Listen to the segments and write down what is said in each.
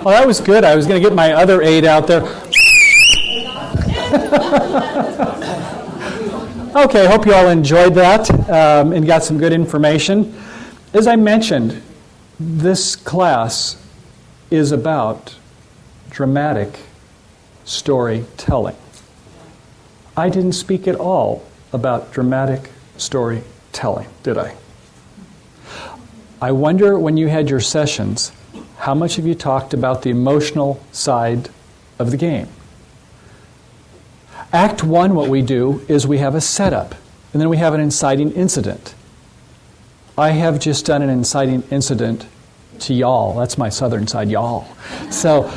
Oh, that was good. I was going to get my other aid out there. Okay, hope you all enjoyed that and got some good information. As I mentioned, this class is about dramatic storytelling. I didn't speak at all about dramatic storytelling, did I? I wonder when you had your sessions, how much of you talked about the emotional side of the game? Act 1, what we do is we have a setup, and then we have an inciting incident. I have just done an inciting incident to y'all. That's my southern side, y'all. So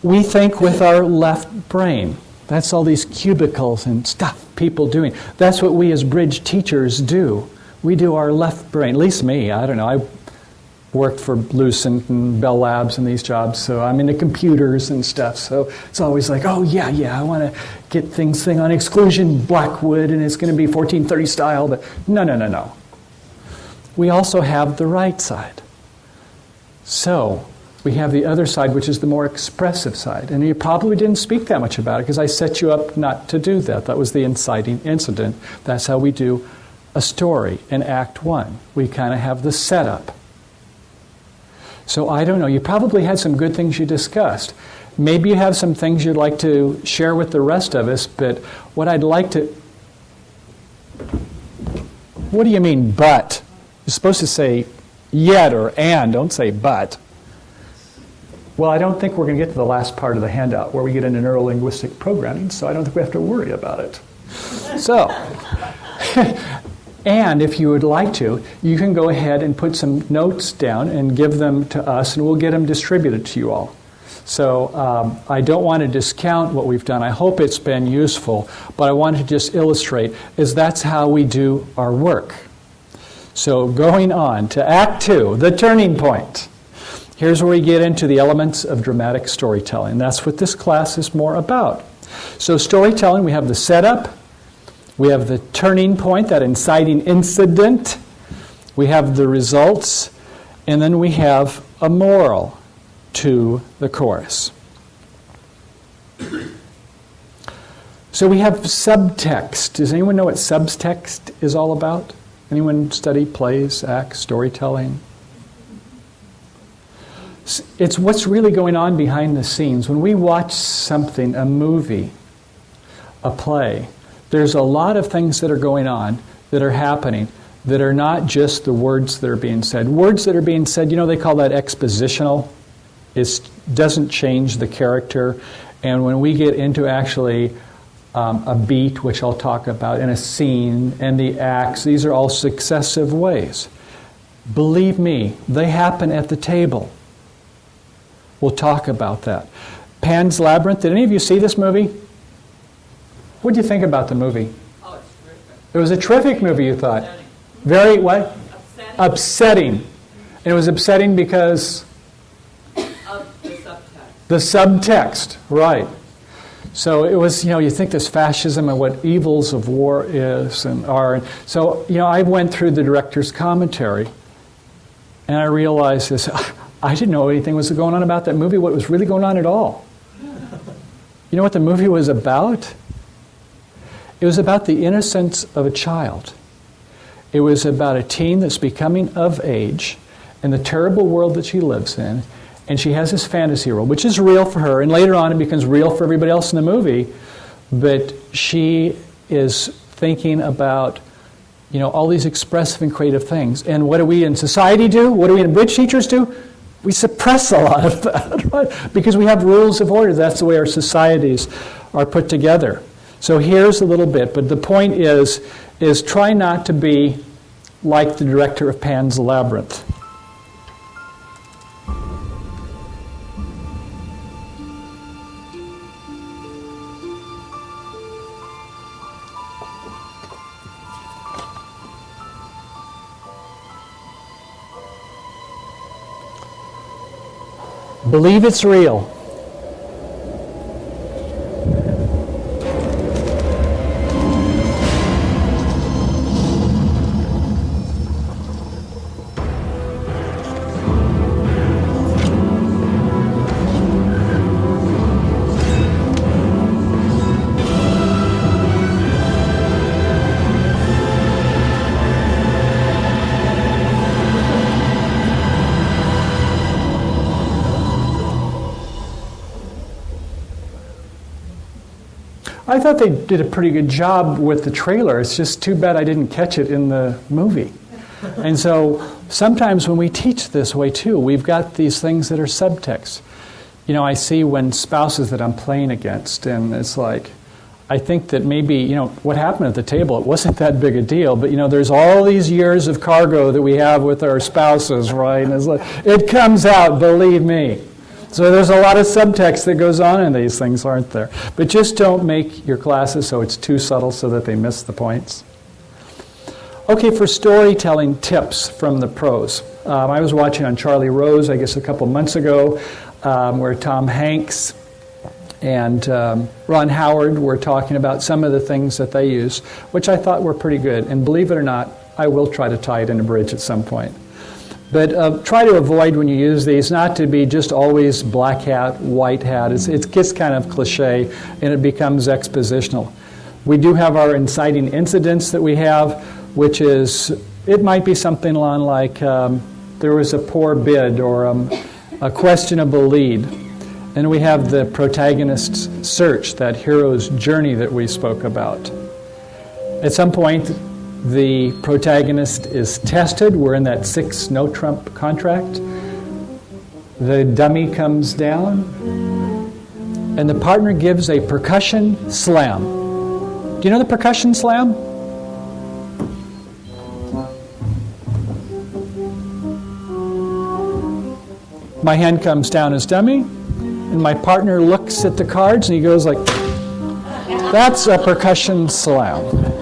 we think with our left brain. That's all these cubicles and stuff people doing. That's what we as bridge teachers do. We do our left brain, at least me. I don't know. I worked for Lucent and Bell Labs and these jobs, so I'm into computers and stuff. So it's always like, oh, yeah, I want to get things on exclusion Blackwood, and it's going to be 1430 style. But no. We also have the right side. So we have the other side, which is the more expressive side. And you probably didn't speak that much about it because I set you up not to do that. That was the inciting incident. That's how we do a story in Act 1. We kind of have the setup. So I don't know. You probably had some good things you discussed. Maybe you have some things you'd like to share with the rest of us, but what I'd like to... What do you mean, but? You're supposed to say yet or and. Don't say but. Well, I don't think we're going to get to the last part of the handout where we get into neuro-linguistic programming, so I don't think we have to worry about it. So, and if you would like to, you can go ahead and put some notes down and give them to us, and we'll get them distributed to you all. So I don't want to discount what we've done. I hope it's been useful, but I wanted to just illustrate is that's how we do our work. So going on to Act 2, the turning point. Here's where we get into the elements of dramatic storytelling. That's what this class is more about. So storytelling, we have the setup, we have the turning point, that inciting incident, we have the results, and then we have a moral to the chorus. So we have subtext. Does anyone know what subtext is all about? Anyone study plays, acts, storytelling? It's what's really going on behind the scenes. When we watch something, a movie, a play, there's a lot of things that are going on that are happening that are not just the words that are being said. Words that are being said, they call that expositional. It doesn't change the character. And when we get into actually a beat, which I'll talk about, and a scene, and the acts, these are all successive ways. Believe me, they happen at the table. We'll talk about that. Pan's Labyrinth. Did any of you see this movie? What did you think about the movie? Oh, it's terrific. It was a terrific movie, you thought. Upsetting. Very, what? Upsetting. And it was upsetting because? Of the subtext. The subtext, right. So it was, you think this fascism and what evils of war is and are. So, I went through the director's commentary and I realized this. I didn't know anything was going on about that movie, what was really going on at all. You know what the movie was about? It was about the innocence of a child. It was about a teen that's becoming of age in the terrible world that she lives in, and she has this fantasy world, which is real for her, and later on it becomes real for everybody else in the movie, but she is thinking about all these expressive and creative things. And what do we in society do? What do we in bridge teachers do? We suppress a lot of that, right? Because we have rules of order. That's the way our societies are put together. So here's a little bit, but the point is try not to be like the director of Pan's Labyrinth. Believe it's real. I thought they did a pretty good job with the trailer. It's just too bad I didn't catch it in the movie. And so sometimes when we teach this way too, we've got these things that are subtext. You know, I see when spouses that I'm playing against, and it's like, I think that maybe, you know, what happened at the table, it wasn't that big a deal, but, you know, there's all these years of cargo that we have with our spouses, right? And it's like, it comes out, believe me. So there's a lot of subtext that goes on in these things, aren't there? But just don't make your classes so it's too subtle so that they miss the points. Okay, for storytelling tips from the pros. I was watching on Charlie Rose, I guess a couple months ago, where Tom Hanks and Ron Howard were talking about some of the things that they use, which I thought were pretty good. And believe it or not, I will try to tie it in a bridge at some point. But try to avoid when you use these, not to be just always black hat, white hat. It gets kind of cliche, and it becomes expositional. We do have our inciting incidents that we have, which is, it might be something along like there was a poor bid or a questionable lead. And we have the protagonist's search, that hero's journey that we spoke about. At some point, the protagonist is tested. We're in that 6 no-trump contract. The dummy comes down, and the partner gives a percussion slam. Do you know the percussion slam? My hand comes down as dummy, and my partner looks at the cards, and he goes like, that's a percussion slam.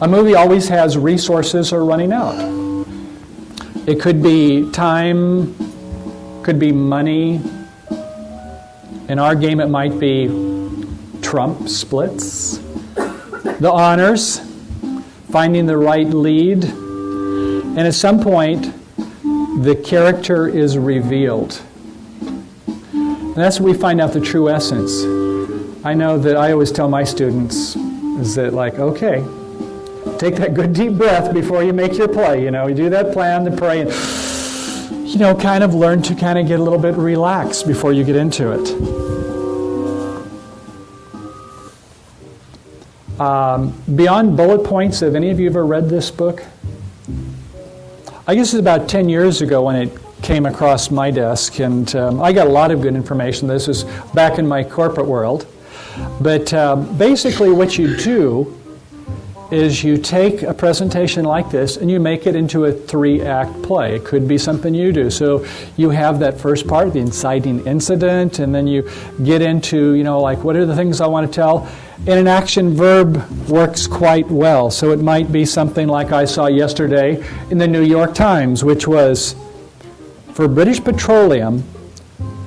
A movie always has resources are running out. It could be time, could be money. In our game, it might be trump splits, the honors, finding the right lead, and at some point, the character is revealed. And that's when we find out the true essence. I know that I always tell my students is that, like, okay, take that good deep breath before you make your play. You know, you do that plan, the pray, and, you know, kind of learn to kind of get a little bit relaxed before you get into it. Beyond bullet points, have any of you ever read this book? I guess it's about 10 years ago when it came across my desk, and I got a lot of good information. This is back in my corporate world. But basically what you do is you take a presentation like this and you make it into a 3-act play. It could be something you do. So you have that first part, the inciting incident, and then you get into, you know, like, what are the things I want to tell? And an action-verb works quite well. So it might be something like I saw yesterday in the New York Times, which was, for British Petroleum,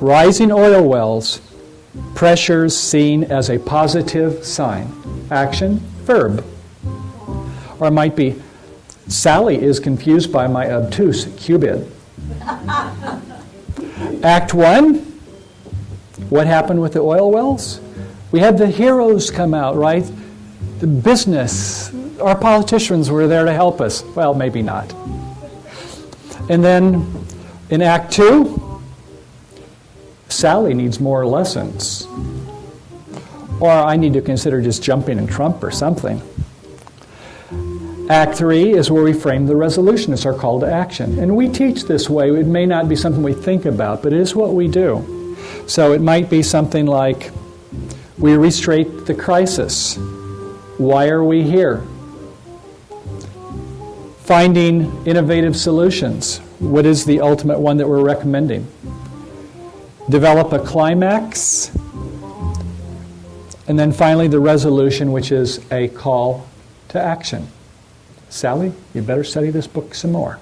rising oil wells, pressures seen as a positive sign. Action, verb. Or it might be, Sally is confused by my obtuse cubid. Act 1, what happened with the oil wells? We had the heroes come out, right? The business, our politicians were there to help us. Well, maybe not. And then in Act 2, Sally needs more lessons. Or I need to consider just jumping in Trump or something. Act 3 is where we frame the resolution. It's our call to action. And we teach this way. It may not be something we think about, but it is what we do. So it might be something like, we restate the crisis. Why are we here? Finding innovative solutions. What is the ultimate one that we're recommending? Develop a climax. And then finally the resolution, which is a call to action. Sally, you better study this book some more.